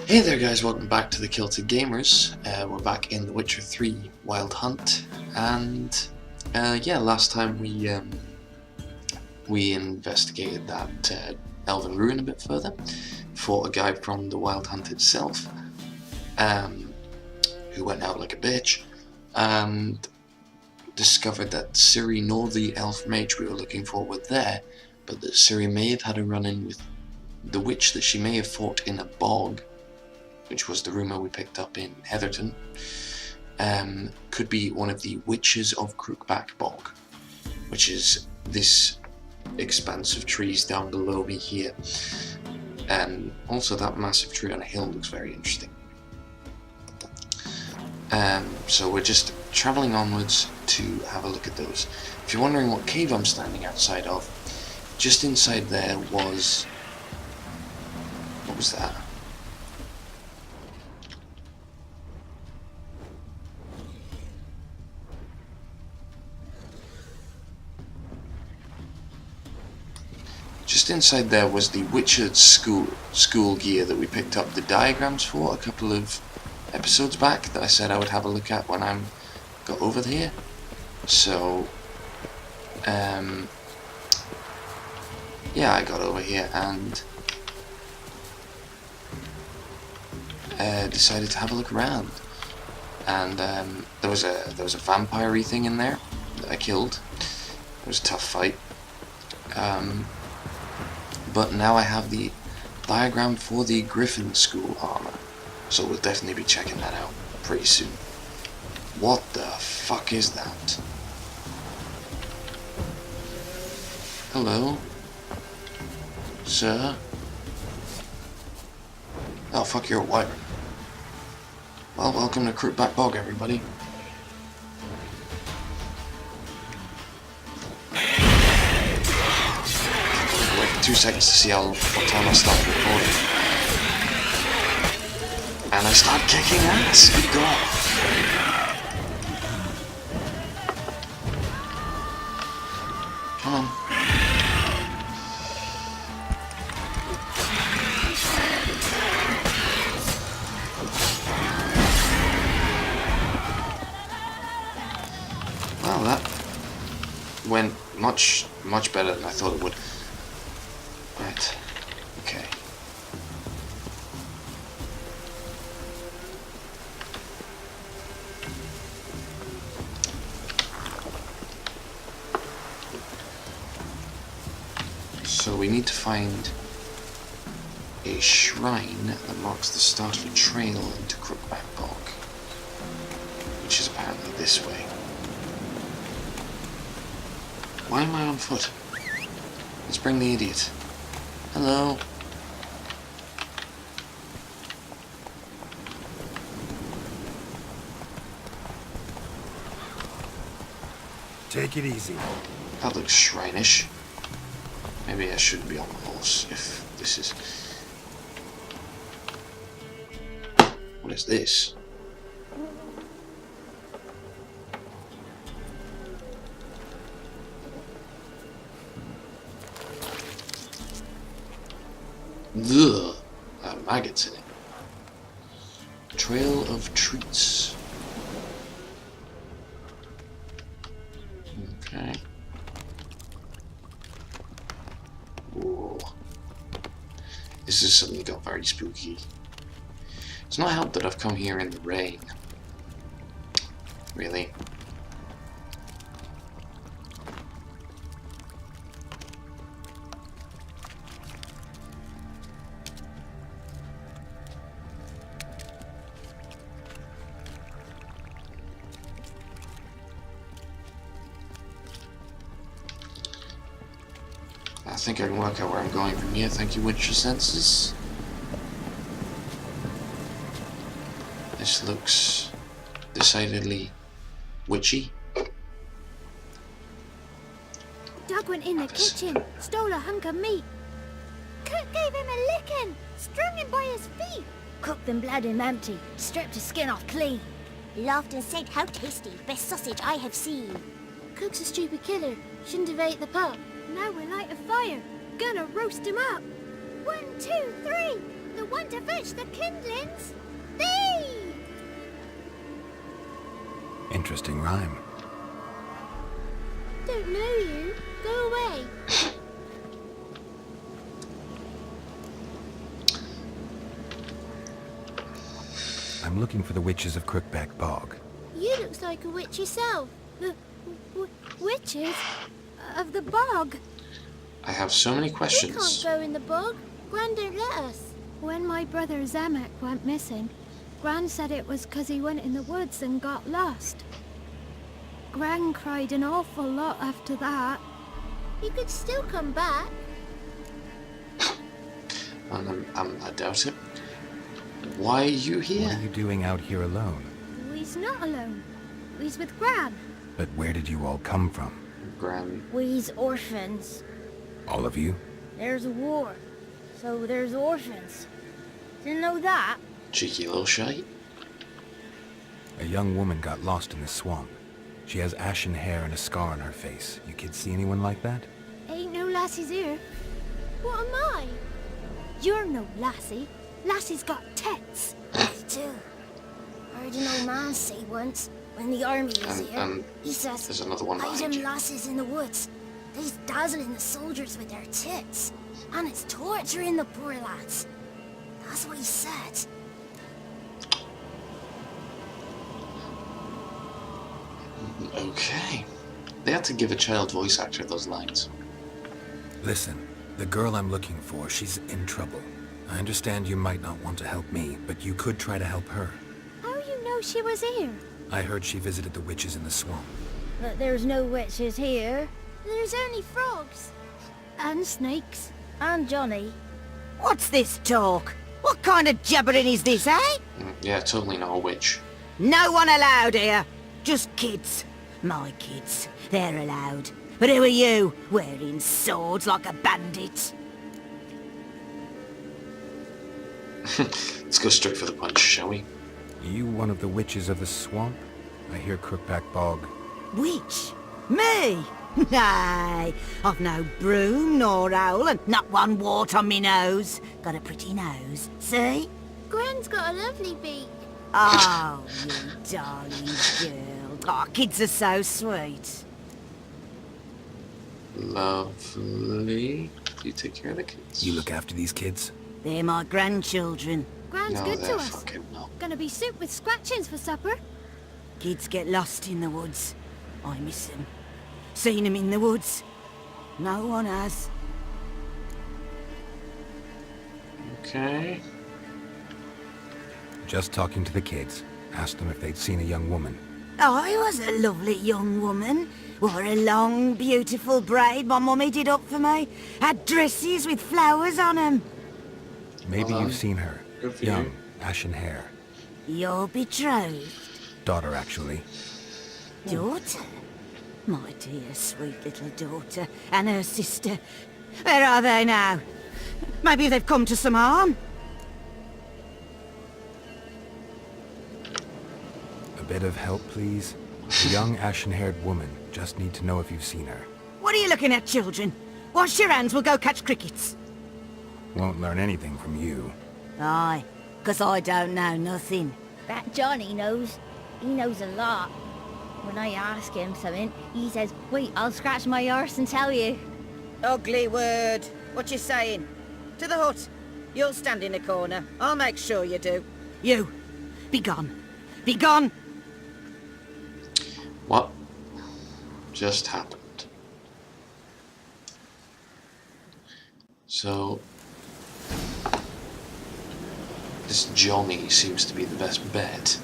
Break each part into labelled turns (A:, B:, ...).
A: Hey there guys, welcome back to the Kilted Gamers. We're back in The Witcher 3 Wild Hunt, and yeah, last time we investigated that elven ruin a bit further, fought a guy from the Wild Hunt itself, who went out like a bitch, and discovered that Ciri nor the elf mage we were looking for were there, but that Ciri may have had a run-in with the witch that she may have fought in a bog, which was the rumour we picked up in Heatherton, could be one of the witches of Crookback Bog, which is this expanse of trees down below me here. And also that massive tree on a hill looks very interesting. So we're just travelling onwards to have a look at those. If you're wondering what cave I'm standing outside of, just inside there was... what was that? Just inside there was the Witcher school gear that we picked up the diagrams for a couple of episodes back that I said I would have a look at when I got over here. So, yeah, I got over here and decided to have a look around. And there was a vampire-y thing in there that I killed. It was a tough fight. But now I have the diagram for the Griffin School armor, so we'll definitely be checking that out pretty soon. What the fuck is that? Hello? Sir? Oh fuck, you're a wyvern. Well, welcome to Crookback Bog, everybody. 2 seconds to see what time I start recording. And I start kicking ass. Good God. Come on. Well, that went much better than I thought it would. Right, okay. So we need to find a shrine that marks the start of a trail into Crookback Bog, which is apparently this way. Why am I on foot? Let's bring the idiot. Hello.
B: Take it easy.
A: That looks shrine-ish. Maybe I shouldn't be on the horse if this is... What is this? Ugh, maggots in it. Trail of treats. Okay. Whoa. This has suddenly got very spooky. It's not helped that I've come here in the rain. Really. I think I can work out where I'm going from here. Thank you, Witcher senses. This looks decidedly witchy.
C: Doug went in the kitchen, stole a hunk of meat. Cook gave him a licking, strung him by his feet.
D: Cooked and bled him empty, stripped his skin off clean.
E: Laughed and said, "How tasty, best sausage I have seen."
C: Cook's a stupid killer, shouldn't have ate the pup. Now we'll light a fire, gonna roast him up. 1, 2, 3, the want to fetch the kindlings. Thee!
B: Interesting rhyme.
C: Don't know you. Go away.
B: I'm looking for the witches of Crookback Bog.
C: You looks like a witch yourself. The witches of the bog.
A: I have so many
C: We
A: questions.
C: can't go in the bog. Gran don't let us. When my brother Zamek went missing, Gran said it was 'cause he went in the woods and got lost. Gran cried an awful lot after that. He could still come back.
A: I doubt it. Why are you
B: What
A: here?
B: are you doing out here alone?
C: We's not alone. We's with Gran.
B: But where did you all come from?
A: Gran.
D: We's orphans.
B: All of you?
D: There's a war, so there's orphans. Didn't know that?
A: Cheeky little shite.
B: A young woman got lost in the swamp. She has ashen hair and a scar on her face. You kids see anyone like that?
C: Ain't no lassies here. What am I? You're no lassie. Lassie's got tits.
D: Me too. Heard an old man say once, when the army was here, he says,
A: There's another one
D: hide
A: behind
D: them
A: you.
D: lasses in the woods. They's dazzling the soldiers with their tits. And it's torturing the poor lads. That's what he said.
A: Okay. They had to give a child voice actor those lines.
B: Listen, the girl I'm looking for, she's in trouble. I understand you might not want to help me, but you could try to help her.
C: How you know she was here?
B: I heard she visited the witches in the swamp.
D: But there's no witches here.
C: There's only frogs. And snakes.
D: And Johnny.
F: What's this talk? What kind of jabbering is this, eh?
A: Yeah, totally not a witch.
F: No one allowed here. Just kids. My kids. They're allowed. But who are you, wearing swords like a bandit?
A: Let's go straight for the punch, shall we?
B: You one of the witches of the swamp? I hear Crookback Bog.
F: Witch? Me? Nay, I've no broom nor owl and not one wart on me nose. Got a pretty nose, see?
C: Gran's got a lovely beak.
F: Oh, you darling girl. Oh, kids are so sweet.
A: Lovely. You take care of the kids.
B: You look after these kids?
F: They're my grandchildren.
C: Gran's
A: No,
C: good
A: they're
C: to us.
A: fucking not.
C: Gonna be soup with scratchings for supper.
F: Kids get lost in the woods. I miss them. Seen them in the woods. No one has.
A: Okay.
B: Just talking to the kids. Asked them if they'd seen a young woman.
F: I was a lovely young woman. Wore a long, beautiful braid my mummy did up for me. Had dresses with flowers on them.
B: Maybe
A: Well
B: you've
A: done.
B: seen her.
A: Good for
B: Young,
A: you.
B: ashen hair.
F: You're betrothed.
B: Daughter, actually.
F: Daughter? My dear, sweet little daughter. And her sister. Where are they now? Maybe they've come to some harm.
B: A bit of help, please? A young, ashen-haired woman. Just need to know if you've seen her.
F: What are you looking at, children? Wash your hands, we'll go catch crickets.
B: Won't learn anything from you.
F: Aye, 'cause I don't know nothing.
D: That Johnny knows. He knows a lot. When I ask him something, he says, wait, I'll scratch my arse and tell you.
F: Ugly word. What you saying? To the hut. You'll stand in a corner. I'll make sure you do. You, be gone. Be gone!
A: What just happened? So, this Johnny seems to be the best bet.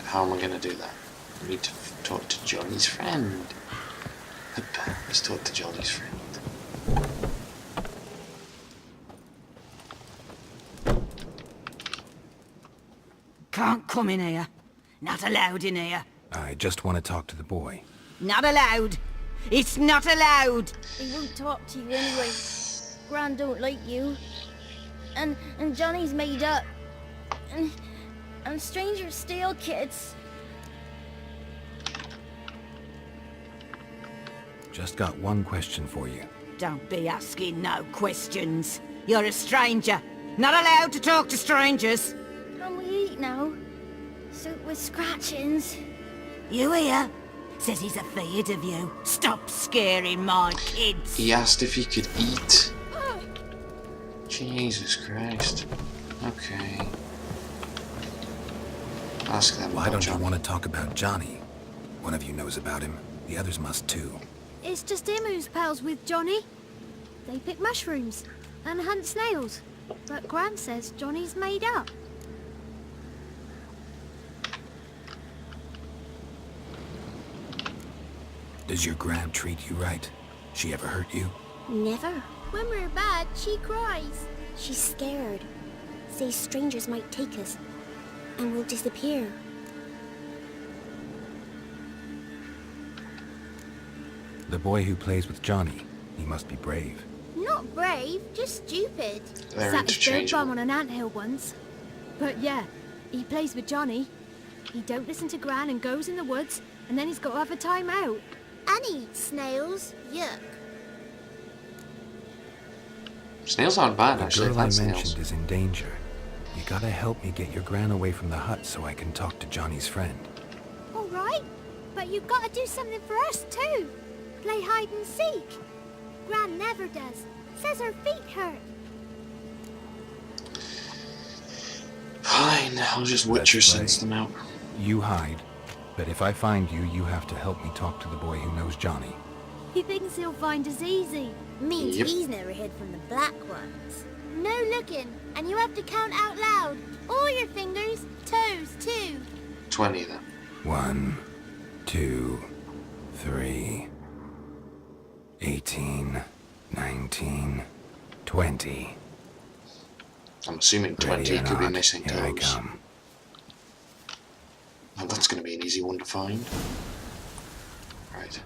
A: How am I going to do that? I need to talk to Johnny's friend. Let's talk to Johnny's friend.
F: Can't come in here. Not allowed in here.
B: I just want to talk to the boy.
F: Not allowed. It's not allowed.
D: He won't talk to you anyway. Gran don't like you. And Johnny's made up. And strangers steal kids.
B: Just got one question for you.
F: Don't be asking no questions. You're a stranger. Not allowed to talk to strangers.
D: Can we eat now? Soup with scratchings.
F: You hear? Says he's afeard of you. Stop scaring my kids.
A: He asked if he could eat. Jesus Christ. Okay. Ask them
B: Why
A: about
B: don't you
A: Johnny.
B: want to talk about Johnny? One of you knows about him. The others must too.
C: It's just him who's pals with Johnny. They pick mushrooms and hunt snails. But Gran says Johnny's made up.
B: Does your Gran treat you right? She ever hurt you?
E: Never.
D: When we're bad, she cries.
E: She's scared. Says strangers might take us. And we'll disappear.
B: The boy who plays with Johnny, he must be brave.
D: Not brave, just stupid.
A: They're
C: Sat his bird bomb
A: interchangeable.
C: on an anthill once. But yeah, he plays with Johnny. He don't listen to Gran and goes in the woods, and then he's got to have a time out.
D: And eats snails. Yuck.
A: Snails aren't bad,
B: The
A: actually.
B: girl I
A: That's snails.
B: mentioned is in danger. You gotta help me get your Gran away from the hut so I can talk to Johnny's friend.
C: All right, but you've got to do something for us too. Play hide and seek. Gran never does. Says her feet hurt.
A: Fine, I'll just Witcher
B: Let's play.
A: sense them out.
B: You hide, but if I find you, you have to help me talk to the boy who knows Johnny.
C: He thinks he'll find us easy.
D: Means
A: Yep.
D: he's never hid from the black ones. No looking, and you have to count out loud. All your fingers, toes too.
A: 20 then.
B: 1, 2, 3, 18, 19, 20.
A: I'm assuming 20
B: Ready or
A: could be
B: not,
A: missing
B: here I
A: toes.
B: come.
A: Well, that's going to be an easy one to find. Right.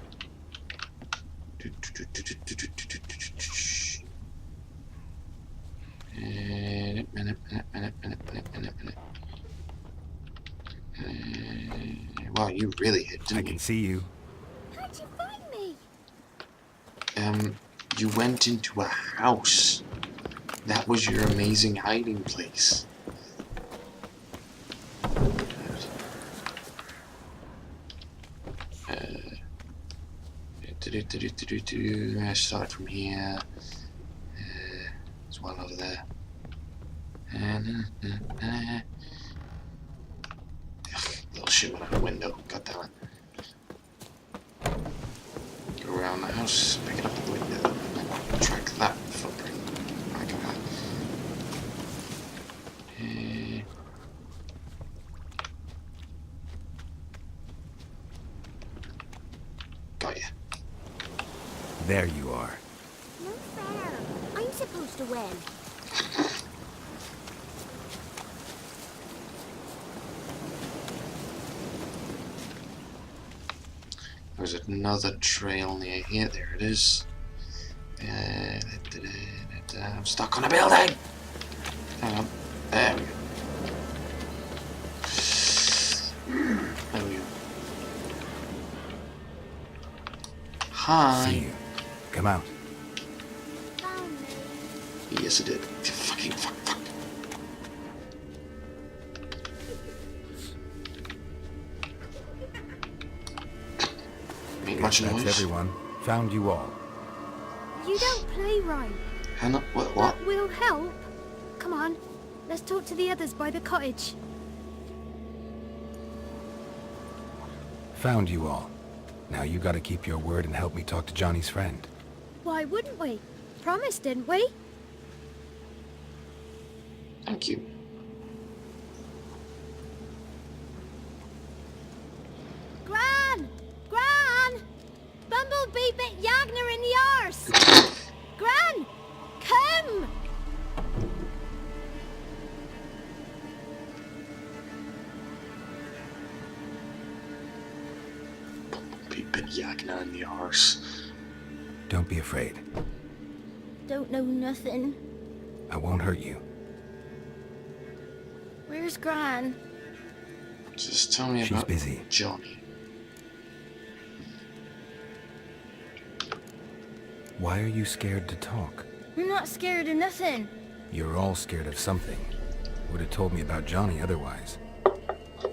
A: Wow, you really hit,
B: I
A: didn't
B: can
A: you?
B: see you.
C: How'd you find me?
A: You went into a house. That was your amazing hiding place. I start from here. There's one over there. Ugh, little shit went out the window. God damn it. Go around the house, pick it up at the window, and then track that footprint. I got that. Got ya.
B: There you are.
E: No fair. I'm supposed to win.
A: There's another trail near here. There it is. I'm stuck on a building. Hang on. There we go. There we go. Hi.
B: See you. Come out.
D: Found me.
A: Yes, it did. Fucking fuck. Ain't much
B: That's
A: noise.
B: everyone. Found you all.
C: You don't play right.
A: Hang on. What?
C: But we'll help. Come on, let's talk to the others by the cottage.
B: Found you all. Now you gotta keep your word and help me talk to Johnny's friend.
C: Why wouldn't we? Promised, didn't we?
A: Thank you.
C: Gran! Gran! Bumblebee bit Yagner in the arse! Gran! Come!
A: Bit Yagna in the arse.
B: Don't be afraid.
D: Don't know nothing.
B: I won't hurt you.
D: Where's Gran?
A: Just tell me
B: She's
A: about
B: busy.
A: Johnny.
B: Why are you scared to talk?
D: I'm not scared of nothing.
B: You're all scared of something. Would have told me about Johnny otherwise.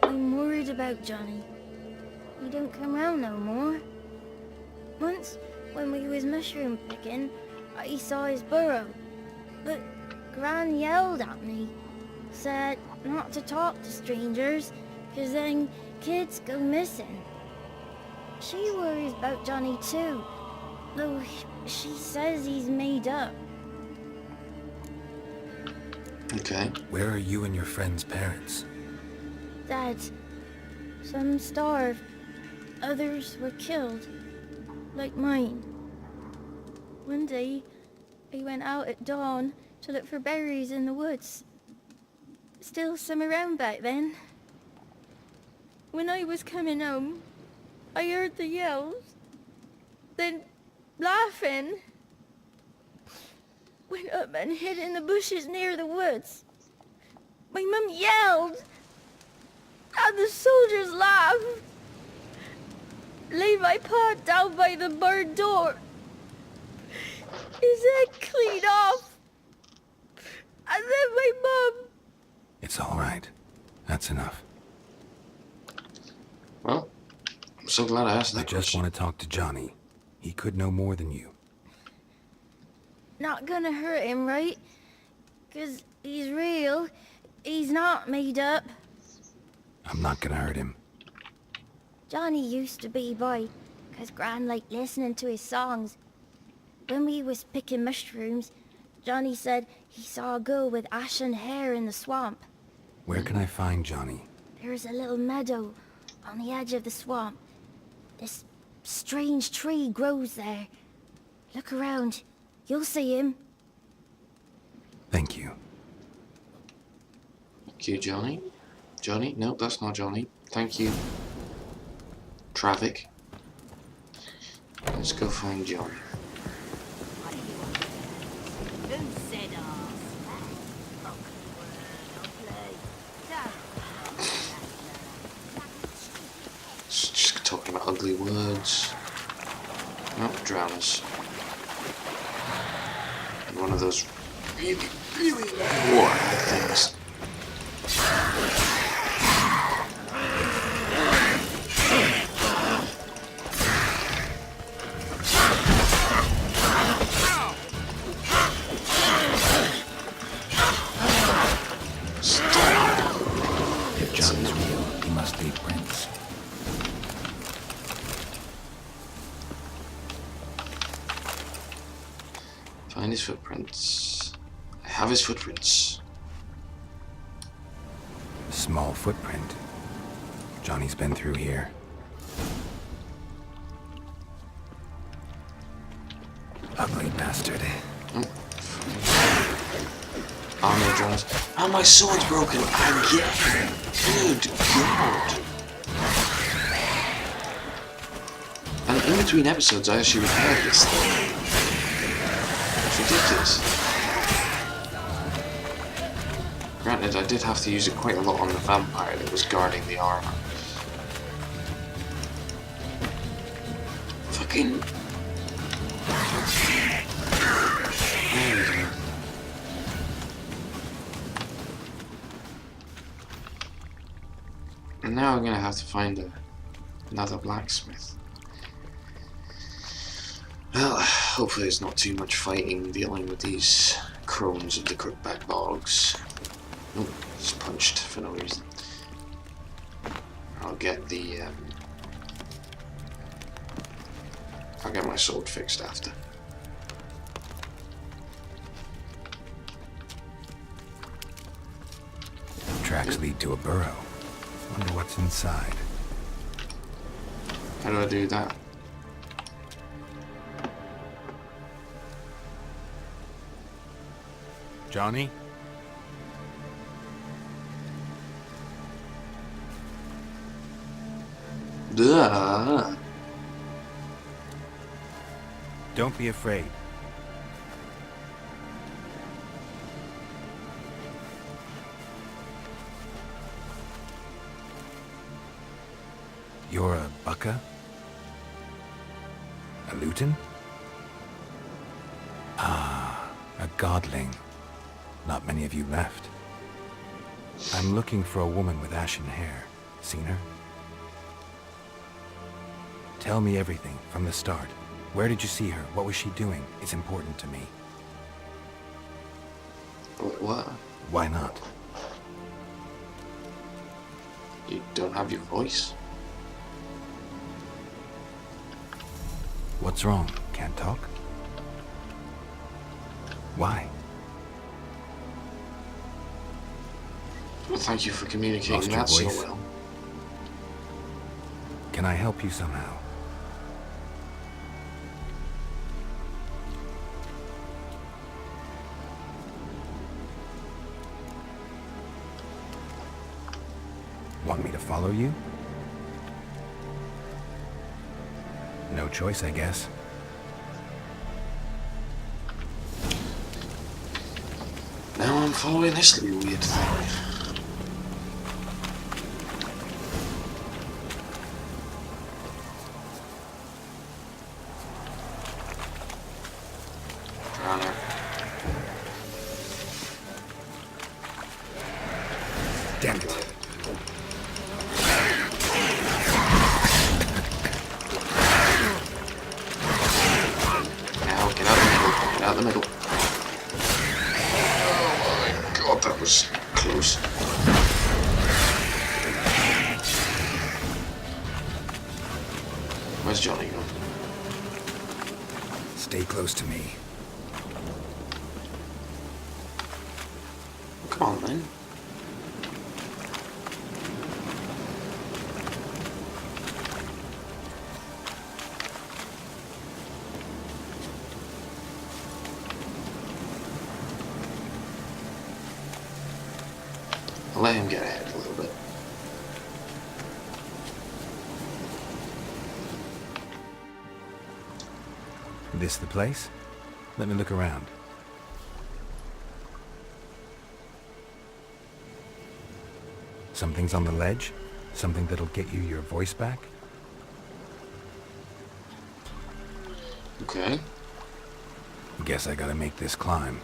D: I'm worried about Johnny. He don't come round no more. Once, when we was mushroom picking, I saw his burrow. But Gran yelled at me, said not to talk to strangers, 'cause then kids go missing. She worries about Johnny too, though she says he's made up.
A: Okay.
B: Where are you and your friend's parents?
D: Dad, some starved, others were killed, like mine. One day, I went out at dawn to look for berries in the woods. Still some around back then. When I was coming home, I heard the yells, then laughing. Went up and hid in the bushes near the woods. My mum yelled, and the soldiers laughed. Laid my pa down by the barn door. His head clean off. And then my mum...
B: It's all right. That's enough.
A: Well, I'm so glad I asked that
B: I just
A: question.
B: want to talk to Johnny. He could know more than you.
D: Not gonna hurt him, right? 'Cause he's real. He's not made up.
B: I'm not gonna hurt him.
D: Johnny used to be boy, 'cause Gran liked listening to his songs. When we was picking mushrooms, Johnny said he saw a girl with ashen hair in the swamp.
B: Where can I find Johnny?
D: There's a little meadow on the edge of the swamp. This strange tree grows there. Look around. You'll see him.
B: Thank you.
A: Thank you, Johnny. Johnny? No, that's not Johnny. Thank you. Traffic. Let's go find Johnny. Just talking about ugly words. Nope, drowners. And one of those really, really warm things.
B: If Johnny's real, he must be Prince.
A: Find his footprints. I have his footprints.
B: A small footprint. Johnny's been through here. Ugly bastard.
A: Armor drones. Oh, my sword's broken again. Good God. And in between episodes, I actually repaired this thing. It's ridiculous. Granted, I did have to use it quite a lot on the vampire that was guarding the armor. Fucking... There we go. And now I'm gonna have to find another blacksmith. Well, hopefully there's not too much fighting dealing with these crones of the Crookback Bogs. Oh, just punched for no reason. I'll get the I'll get my sword fixed after.
B: Tracks lead to a burrow. Wonder what's inside.
A: How do I do that?
B: Johnny?
A: Duh.
B: Don't be afraid. You're a bucka? A luton? Ah, a godling. Not many of you left. I'm looking for a woman with ashen hair. Seen her? Tell me everything from the start. Where did you see her? What was she doing? It's important to me.
A: What?
B: Why not?
A: You don't have your voice?
B: What's wrong? Can't talk? Why?
A: Well, thank you for communicating
B: Lost your
A: that so
B: voice?
A: well.
B: Can I help you somehow? Want me to follow you? No choice, I guess.
A: Now I'm following this little weird thing. Drowner.
B: Damn it.
A: Now get out of the middle. Get out of the middle. Oh my god, that was close. Where's Johnny gone?
B: Stay close to me.
A: Come on then. I'll let him get ahead a little bit.
B: This the place? Let me look around. Something's on the ledge? Something that'll get you your voice back?
A: Okay.
B: Guess I gotta make this climb.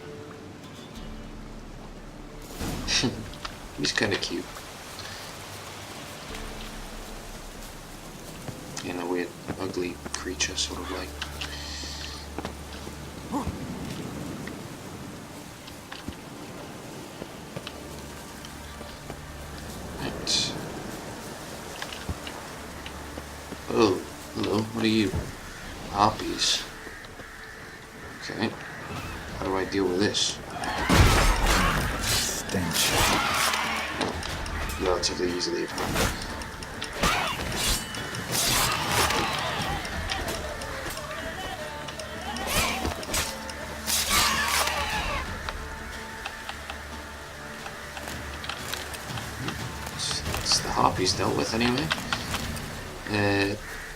A: He's kind of cute. In a weird, ugly creature, sort of like. Right. Oh, hello. What are you? Harpies. Okay. How do I deal with this?
B: Stench.
A: Relatively easily, if not. It's the harpies dealt with anyway.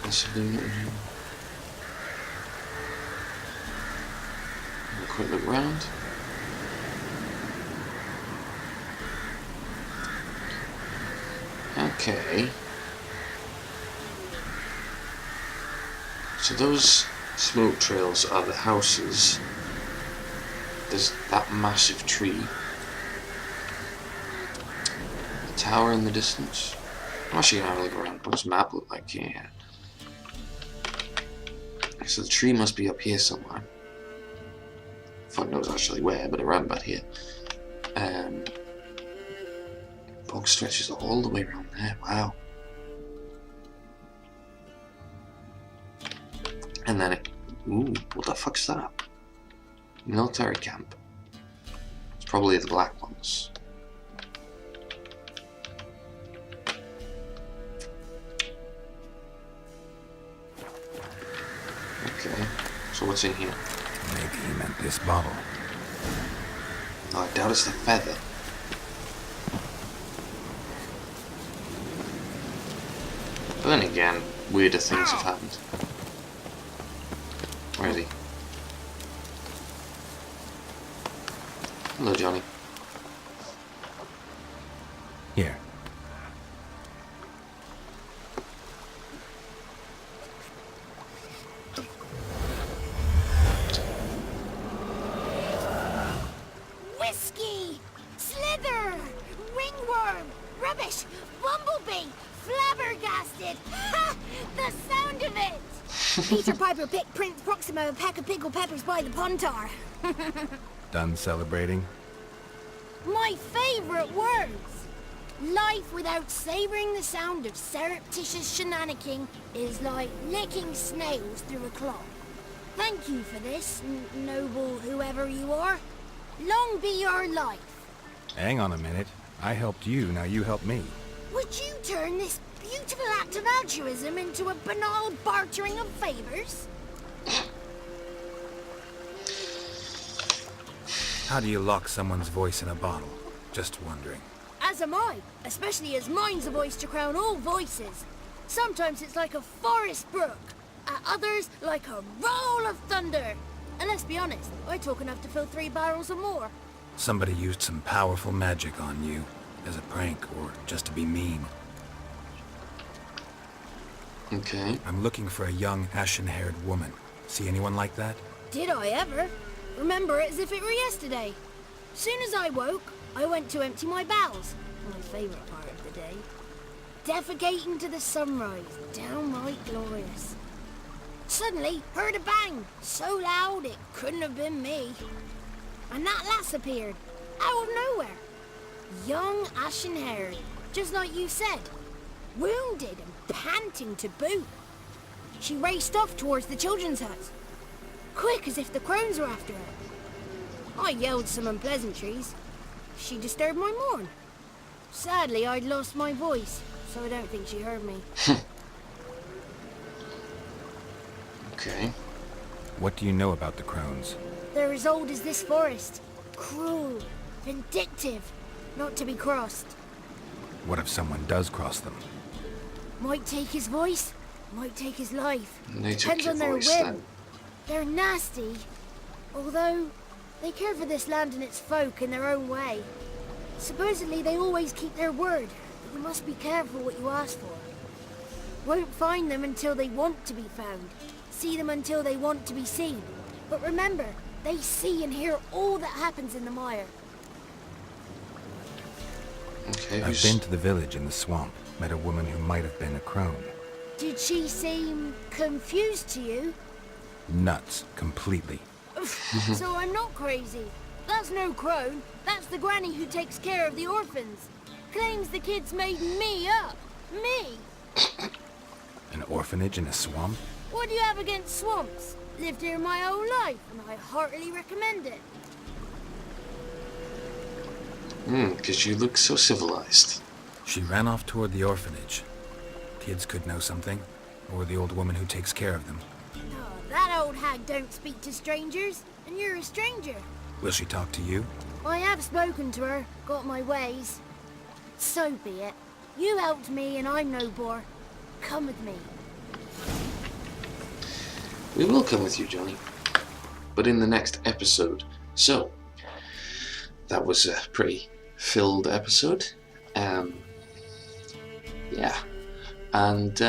A: Let's have a quick look round. Okay. So those smoke trails are the houses. There's that massive tree. The tower in the distance. I'm actually gonna have a look around. What does the map look like? Yeah. So the tree must be up here somewhere. Fuck knows actually where, but around about here. Bog stretches all the way around there. Wow. And then it... Ooh, what the fuck's that? Military camp. It's probably the black ones. Okay, so what's in here?
B: Maybe he meant this bottle.
A: Oh, I doubt it's the feather. But then again, weirder things have happened. Where is he? Hello, Johnny.
B: Here.
C: Whiskey!
D: Rubbish! Bumblebee! Flabbergasted! Ha! The sound of it! Peter Piper picked Prince Proximo a pack of pickled peppers by the pontar.
B: Done celebrating?
D: My favorite words! Life without savoring the sound of surreptitious shenanigans is like licking snails through a cloth. Thank you for this, noble whoever you are. Long be your life.
B: Hang on a minute. I helped you, now you help me.
D: Would you turn this beautiful act of altruism into a banal bartering of favors?
B: How do you lock someone's voice in a bottle? Just wondering.
D: As am I, especially as mine's a voice to crown all voices. Sometimes it's like a forest brook, at others like a roll of thunder. And let's be honest, I talk enough to fill 3 barrels or more.
B: Somebody used some powerful magic on you, as a prank, or just to be mean.
A: Okay.
B: I'm looking for a young, ashen-haired woman. See anyone like that?
D: Did I ever? Remember it as if it were yesterday. Soon as I woke, I went to empty my bowels. My favourite part of the day. Defecating to the sunrise, downright glorious. Suddenly, heard a bang, so loud it couldn't have been me. And that lass appeared, out of nowhere. Young, ashen-haired, just like you said. Wounded and panting to boot. She raced off towards the children's hut. Quick as if the crones were after her. I yelled some unpleasantries. She disturbed my morn. Sadly, I'd lost my voice, so I don't think she heard me.
A: Okay.
B: What do you know about the crones?
D: They're as old as this forest. Cruel, vindictive, not to be crossed.
B: What if someone does cross them?
D: Might take his voice, might take his life.
A: They took
D: Depends
A: your
D: on their
A: voice
D: whim.
A: then.
D: They're nasty, although they care for this land and its folk in their own way. Supposedly they always keep their word, but you must be careful what you ask for. Won't find them until they want to be found. See them until they want to be seen. But remember, they see and hear all that happens in the mire.
A: Okay,
B: I've been to the village in the swamp. Met a woman who might have been a crone.
D: Did she seem confused to you?
B: Nuts. Completely.
D: So I'm not crazy. That's no crone. That's the granny who takes care of the orphans. Claims the kids made me up. Me.
B: An orphanage in a swamp?
D: What do you have against swamps? Lived here my whole life, and I heartily recommend it.
A: Because you look so civilized.
B: She ran off toward the orphanage. Kids could know something. Or the old woman who takes care of them.
D: No, that old hag don't speak to strangers, and you're a stranger.
B: Will she talk to you?
D: I have spoken to her, got my ways. So be it. You helped me, and I'm no bore. Come with me.
A: We will come with you, Johnny. But in the next episode. So, that was a pretty filled episode. Yeah. And,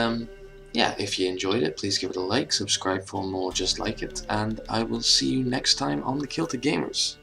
A: yeah, if you enjoyed it, please give it a like, subscribe for more just like it, and I will see you next time on the Kilter Gamers.